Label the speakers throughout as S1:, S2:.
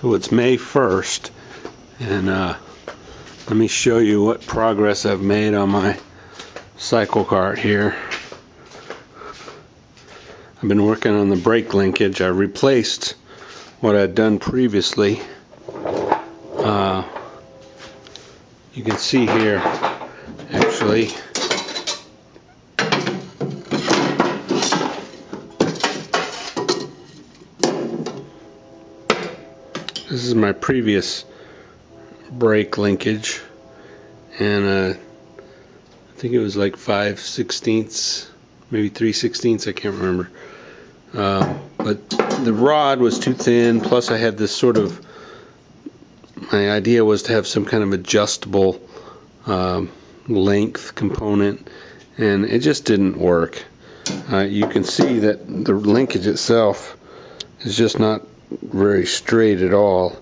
S1: So it's May 1st, and let me show you what progress I've made on my cycle cart here. I've been working on the brake linkage. I replaced what I'd done previously. You can see here, actually, this is my previous brake linkage, and I think it was like 5/16, maybe 3/16, I can't remember. But the rod was too thin, plus I had this sort of, my idea was to have some kind of adjustable length component, and it just didn't work. You can see that the linkage itself is just not very straight at all.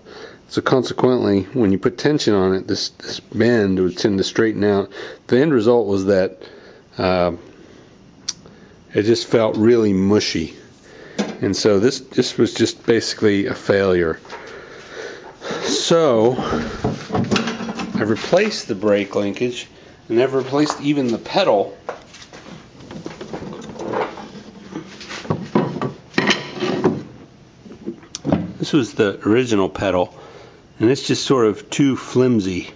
S1: So consequently, when you put tension on it, this bend would tend to straighten out. The end result was that it just felt really mushy, and so this was just basically a failure. So I've replaced the brake linkage, and I've replaced even the pedal. This was the original pedal, and it's just sort of too flimsy,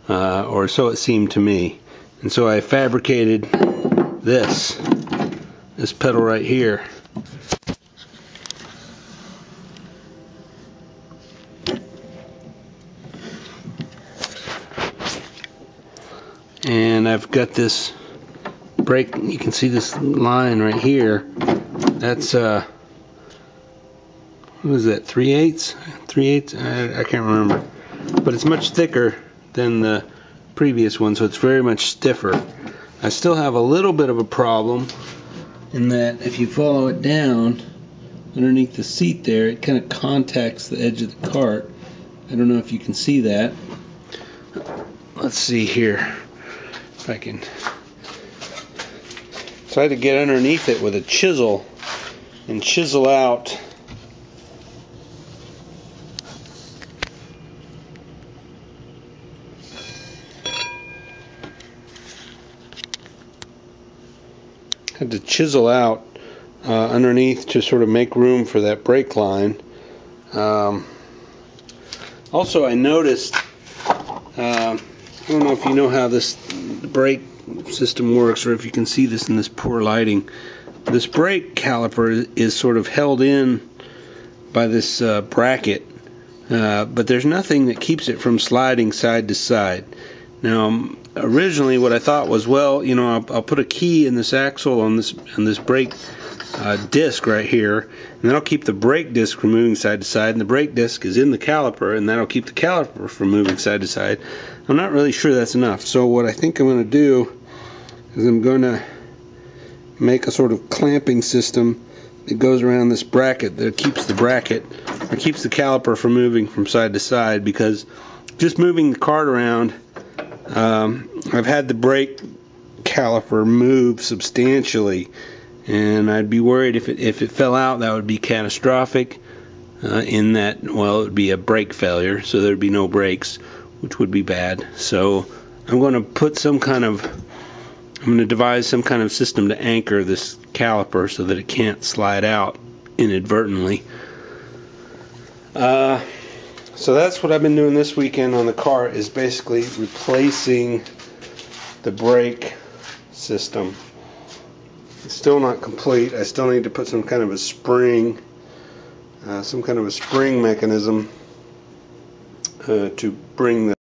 S1: or so it seemed to me. And so I fabricated this pedal right here. And I've got this brake, you can see this line right here. That's what was that, 3/8? 3/8? I can't remember. But it's much thicker than the previous one, so it's very much stiffer. I still have a little bit of a problem in that if you follow it down underneath the seat there, it kind of contacts the edge of the cart. I don't know if you can see that. Let's see here if I can. So I had to get underneath it with a chisel and chisel out underneath to sort of make room for that brake line. Also, I noticed, I don't know if you know how this brake system works, or if you can see this in this poor lighting. This brake caliper is sort of held in by this bracket, but there's nothing that keeps it from sliding side to side. Now, originally what I thought was, well, you know, I'll put a key in this axle on this brake disc right here, and that'll keep the brake disc from moving side to side, and the brake disc is in the caliper, and that'll keep the caliper from moving side to side. I'm not really sure that's enough, so what I think I'm going to do is I'm going to make a sort of clamping system that goes around this bracket that keeps the caliper from moving from side to side, because just moving the cart around, I've had the brake caliper move substantially, and I'd be worried if it fell out, that would be catastrophic, in that, well, it would be a brake failure, so there'd be no brakes, which would be bad. So I'm going to devise some kind of system to anchor this caliper so that it can't slide out inadvertently. So that's what I've been doing this weekend on the cart, is basically replacing the brake system. It's still not complete. I still need to put some kind of a spring mechanism to bring the